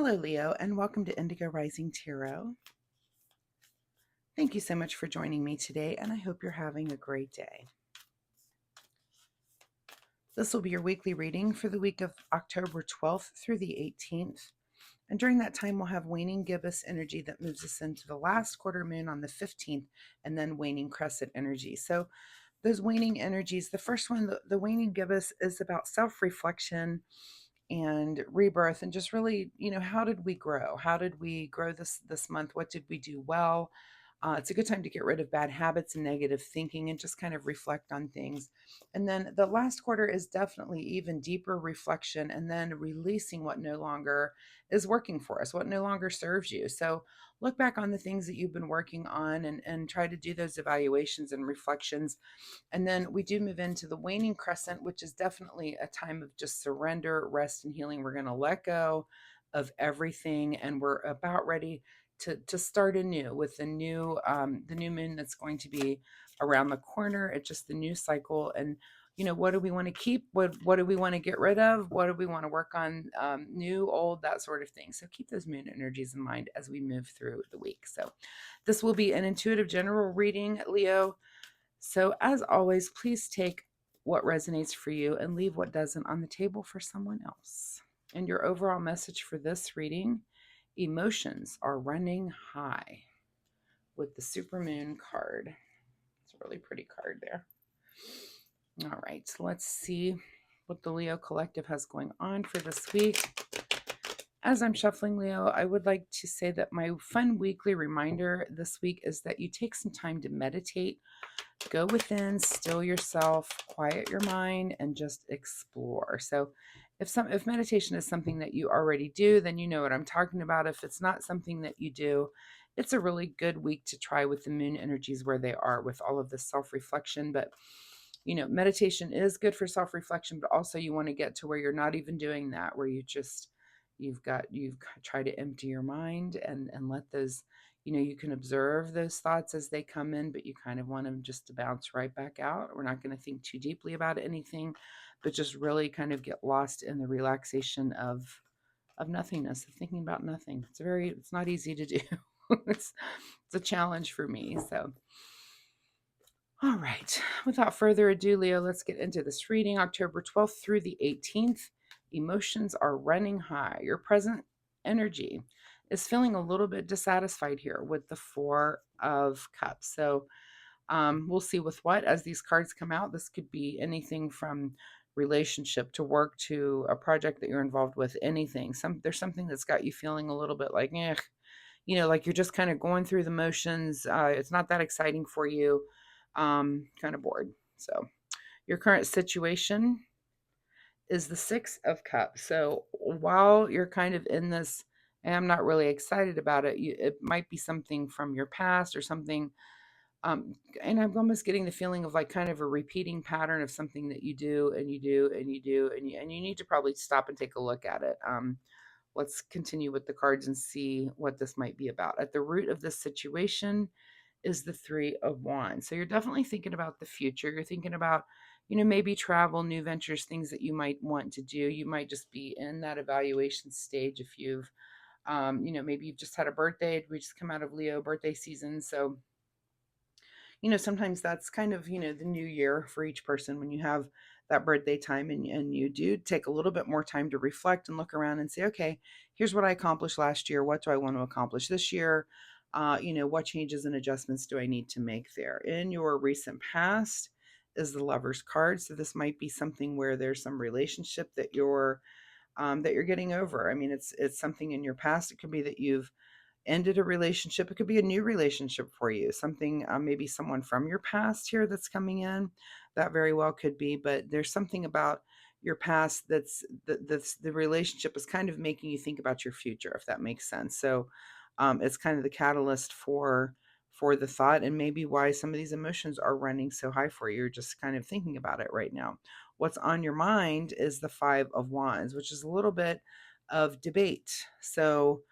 Hello, Leo, and welcome to Indigo Rising Tarot. Thank you so much for joining me today, and I hope you're having a great day. This will be your weekly reading for the week of October 12th through the 18th. And during that time, we'll have waning gibbous energy that moves us into the last quarter moon on the 15th, and then waning crescent energy. So those waning energies, the first one, the waning gibbous, is about self-reflection and rebirth, and just really, how did we grow? How did we grow this month? What did we do well? It's a good time to get rid of bad habits and negative thinking and just kind of reflect on things. And then the last quarter is definitely even deeper reflection and then releasing what no longer is working for us, what no longer serves you. So look back on the things that you've been working on and try to do those evaluations and reflections. And then we do move into the waning crescent, which is definitely a time of just surrender, rest, and healing. We're going to let go of everything, and we're about ready to start anew with the new moon that's going to be around the corner. It's just the new cycle, and what do we want to keep? What do we want to get rid of? What do we want to work on? New, old, that sort of thing. So keep those moon energies in mind as we move through the week. So this will be an intuitive general reading, Leo. So, as always, please take what resonates for you and leave what doesn't on the table for someone else. And your overall message for this reading: emotions are running high, with the Supermoon card. It's a really pretty card there. All right, so let's see what the Leo Collective has going on for this week. As I'm shuffling, Leo, I would like to say that my fun weekly reminder this week is that you take some time to meditate. Go within, still yourself, quiet your mind, and just explore. So if meditation is something that you already do, then you know what I'm talking about. If it's not something that you do, it's a really good week to try with the moon energies where they are with all of this self-reflection. But meditation is good for self-reflection, but also you want to get to where you're not even doing that, where you've tried to empty your mind and let those, you can observe those thoughts as they come in, but you kind of want them just to bounce right back out. We're not going to think too deeply about anything, but just really kind of get lost in the relaxation of nothingness, of thinking about nothing. It's not easy to do. it's a challenge for me. So all right, without further ado, Leo, let's get into this reading. October 12th through the 18th. Emotions are running high. Your present energy is feeling a little bit dissatisfied here with the Four of Cups. So we'll see with what as these cards come out. This could be anything from relationship to work to a project that you're involved with, anything. There's something that's got you feeling a little bit like, like you're just kind of going through the motions. It's not that exciting for you. Kind of bored. So your current situation is the Six of Cups. So while you're kind of in this, and I'm not really excited about it, it might be something from your past or something. And I'm almost getting the feeling of like kind of a repeating pattern of something that you do and you do and you do and you need to probably stop and take a look at it. Let's continue with the cards and see what this might be about. At the root of this situation is the Three of Wands. So you're definitely thinking about the future. You're thinking about, maybe travel, new ventures, things that you might want to do. You might just be in that evaluation stage if you've, maybe you've just had a birthday. We just come out of Leo birthday season. So, sometimes that's kind of, the new year for each person when you have that birthday time and you do take a little bit more time to reflect and look around and say, okay, here's what I accomplished last year. What do I want to accomplish this year? What changes and adjustments do I need to make there? In your recent past is the Lover's card. So this might be something where there's some relationship that you're getting over. I mean, it's something in your past. It could be that you've ended a relationship. It could be a new relationship for you. Something, maybe someone from your past here that's coming in. That very well could be. But there's something about your past that's the relationship is kind of making you think about your future, if that makes sense. So it's kind of the catalyst for the thought and maybe why some of these emotions are running so high for you. You're just kind of thinking about it right now. What's on your mind is the Five of Wands, which is a little bit of debate. So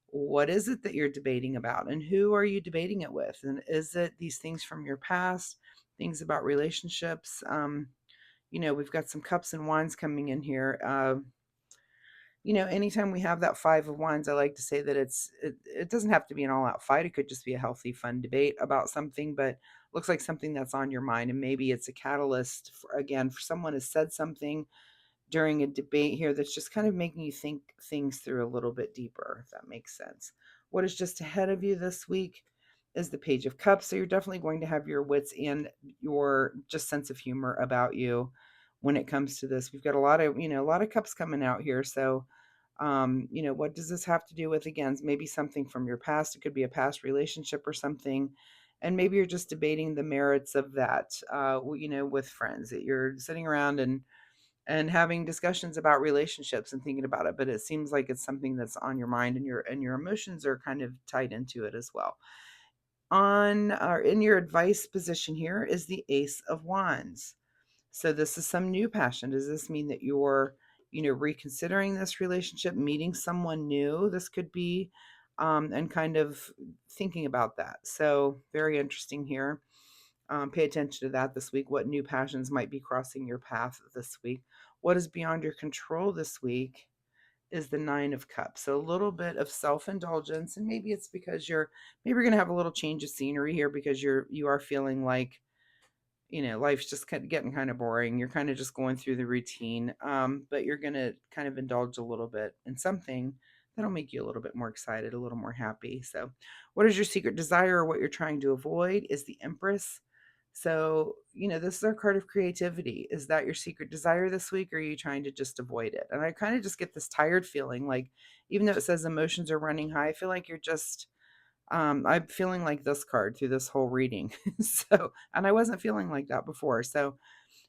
what is it that you're debating about and who are you debating it with? And is it these things from your past, things about relationships? We've got some cups and wands coming in here. anytime we have that 5 of Wands, I like to say that it doesn't have to be an all-out fight. It could just be a healthy, fun debate about something, but looks like something that's on your mind, and maybe it's a catalyst for someone has said something during a debate here that's just kind of making you think things through a little bit deeper, if that makes sense. What is just ahead of you this week is the Page of Cups. So you're definitely going to have your wits and your just sense of humor about you when it comes to this. We've got a lot of cups coming out here. So what does this have to do with? Again, maybe something from your past. It could be a past relationship or something. And maybe you're just debating the merits of that, with friends that you're sitting around and having discussions about relationships and thinking about it, but it seems like it's something that's on your mind, and your emotions are kind of tied into it as well. On or in your advice position here is the Ace of Wands. So this is some new passion. Does this mean that you're, reconsidering this relationship, meeting someone new? This could be, and kind of thinking about that. So very interesting here. Pay attention to that this week. What new passions might be crossing your path this week? What is beyond your control this week is the Nine of Cups. So a little bit of self-indulgence, and maybe it's because maybe you're going to have a little change of scenery here because you are feeling like life's just getting kind of boring. You're kind of just going through the routine, but you're going to kind of indulge a little bit in something that'll make you a little bit more excited, a little more happy. So, what is your secret desire or what you're trying to avoid is the Empress. So, this is our card of creativity. Is that your secret desire this week, or are you trying to just avoid it? And I kind of just get this tired feeling like, even though it says emotions are running high, I feel like you're just I'm feeling like this card through this whole reading. So, and I wasn't feeling like that before. So,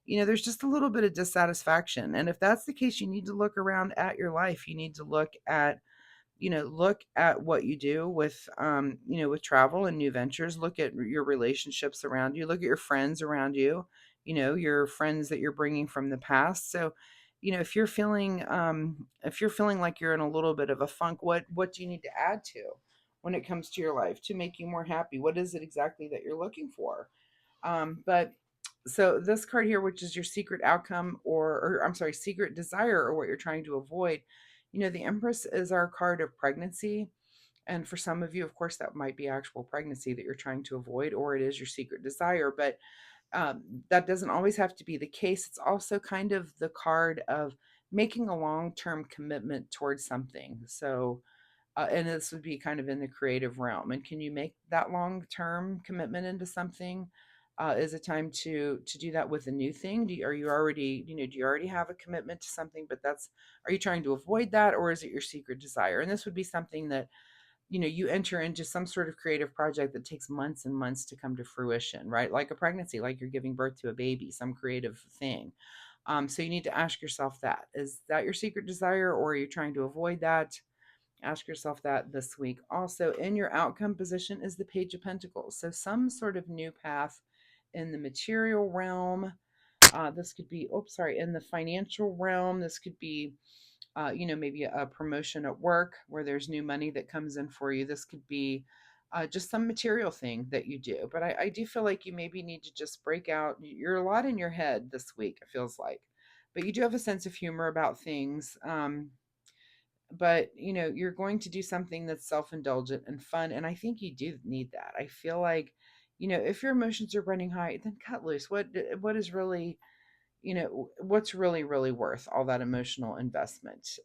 there's just a little bit of dissatisfaction. And if that's the case, you need to look around at your life. You need to look at what you do with travel and new ventures. Look at your relationships around you. Look at your friends around you, your friends that you're bringing from the past. So, if you're feeling like you're in a little bit of a funk, what do you need to add to when it comes to your life to make you more happy? What is it exactly that you're looking for? But so this card here, which is your secret outcome, or I'm sorry, secret desire, or what you're trying to avoid, the Empress is our card of pregnancy. And for some of you, of course, that might be actual pregnancy that you're trying to avoid, or it is your secret desire. But that doesn't always have to be the case. It's also kind of the card of making a long term commitment towards something. So, and this would be kind of in the creative realm. And can you make that long term commitment into something? Is it time to do that with a new thing? Are you already, do you already have a commitment to something? But are you trying to avoid that, or is it your secret desire? And this would be something that you enter into some sort of creative project that takes months and months to come to fruition, right? Like a pregnancy, like you're giving birth to a baby, some creative thing. So you need to ask yourself, that is that your secret desire, or are you trying to avoid that? Ask yourself that this week. Also, in your outcome position is the Page of Pentacles. So, some sort of new path in the material realm. This could be, in the financial realm. This could be, maybe a promotion at work where there's new money that comes in for you. This could be just some material thing that you do. But I do feel like you maybe need to just break out. You're a lot in your head this week, it feels like. But you do have a sense of humor about things. But you're going to do something that's self-indulgent and fun, and I think you do need that. I feel like if your emotions are running high, then cut loose. What is really, what's really worth all that emotional investment?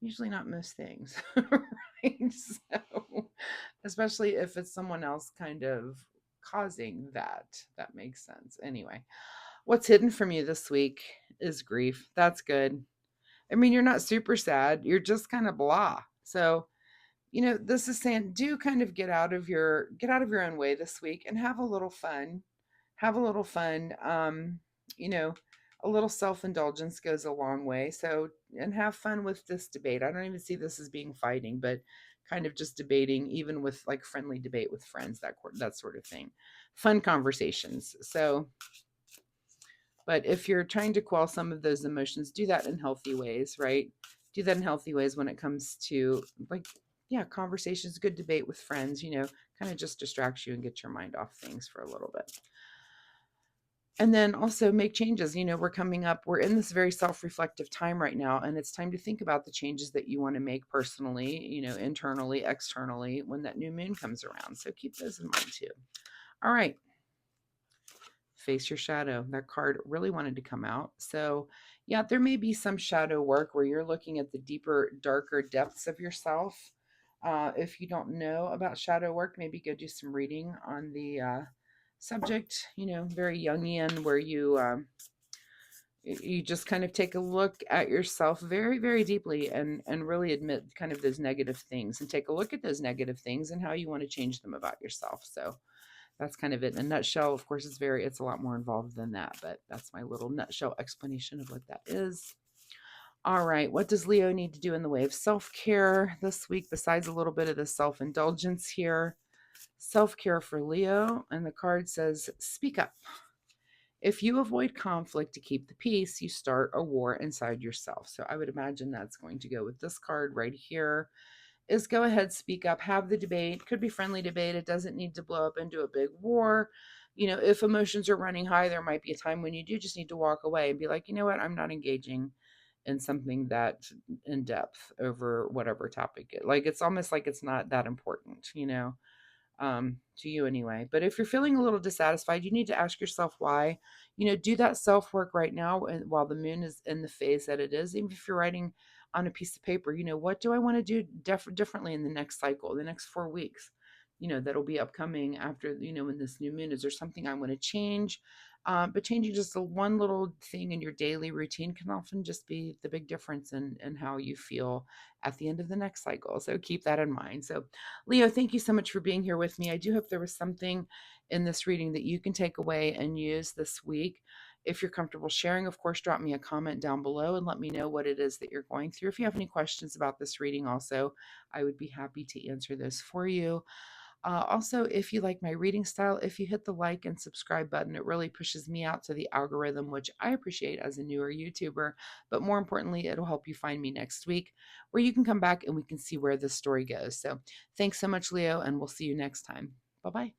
Usually not most things. Right? So especially if it's someone else kind of causing that makes sense. Anyway, what's hidden from you this week is grief. That's good. I mean, you're not super sad. You're just kind of blah. So, this is saying do kind of get out of your own way this week and have a little fun. Have a little fun. You know, a little self-indulgence goes a long way. So, and have fun with this debate. I don't even see this as being fighting, but kind of just debating, even with like friendly debate with friends, that sort of thing. Fun conversations. So, but if you're trying to quell some of those emotions, do that in healthy ways, right? Do that in healthy ways when it comes to like, yeah, conversations, good debate with friends, kind of just distracts you and get your mind off things for a little bit. And then also make changes. We're coming up, we're in this very self-reflective time right now, and it's time to think about the changes that you want to make personally, internally, externally, when that new moon comes around. So keep those in mind too. All right. Face your shadow. That card really wanted to come out. So, yeah, there may be some shadow work where you're looking at the deeper, darker depths of yourself. If you don't know about shadow work, maybe go do some reading on the subject, very Jungian, where you just kind of take a look at yourself very, very deeply and really admit kind of those negative things and take a look at those negative things and how you want to change them about yourself. So that's kind of it in a nutshell. Of course, it's a lot more involved than that, but that's my little nutshell explanation of what that is. All right, what does Leo need to do in the way of self-care this week besides a little bit of the self-indulgence here? Self-care for Leo, and the card says, speak up. If you avoid conflict to keep the peace, you start a war inside yourself. So I would imagine that's going to go with this card right here, is go ahead, speak up, have the debate. Could be friendly debate. It doesn't need to blow up into a big war. If emotions are running high, there might be a time when you do just need to walk away and be like, you know what, I'm not engaging in something that in depth over whatever topic like it's almost like it's not that important, to you anyway. But if you're feeling a little dissatisfied, you need to ask yourself why. Do that self work right now, and while the moon is in the phase that it is. Even if you're writing on a piece of paper, what do I want to do differently in the next cycle, the next 4 weeks? That'll be upcoming after, when this new moon is. There something I want to change? But changing just one little thing in your daily routine can often just be the big difference in how you feel at the end of the next cycle. So keep that in mind. So Leo, thank you so much for being here with me. I do hope there was something in this reading that you can take away and use this week. If you're comfortable sharing, of course, drop me a comment down below and let me know what it is that you're going through. If you have any questions about this reading, also, I would be happy to answer those for you. Also, if you like my reading style, if you hit the like and subscribe button, it really pushes me out to the algorithm, which I appreciate as a newer YouTuber. But more importantly, it'll help you find me next week, where you can come back and we can see where this story goes. So thanks so much, Leo, and we'll see you next time. Bye-bye.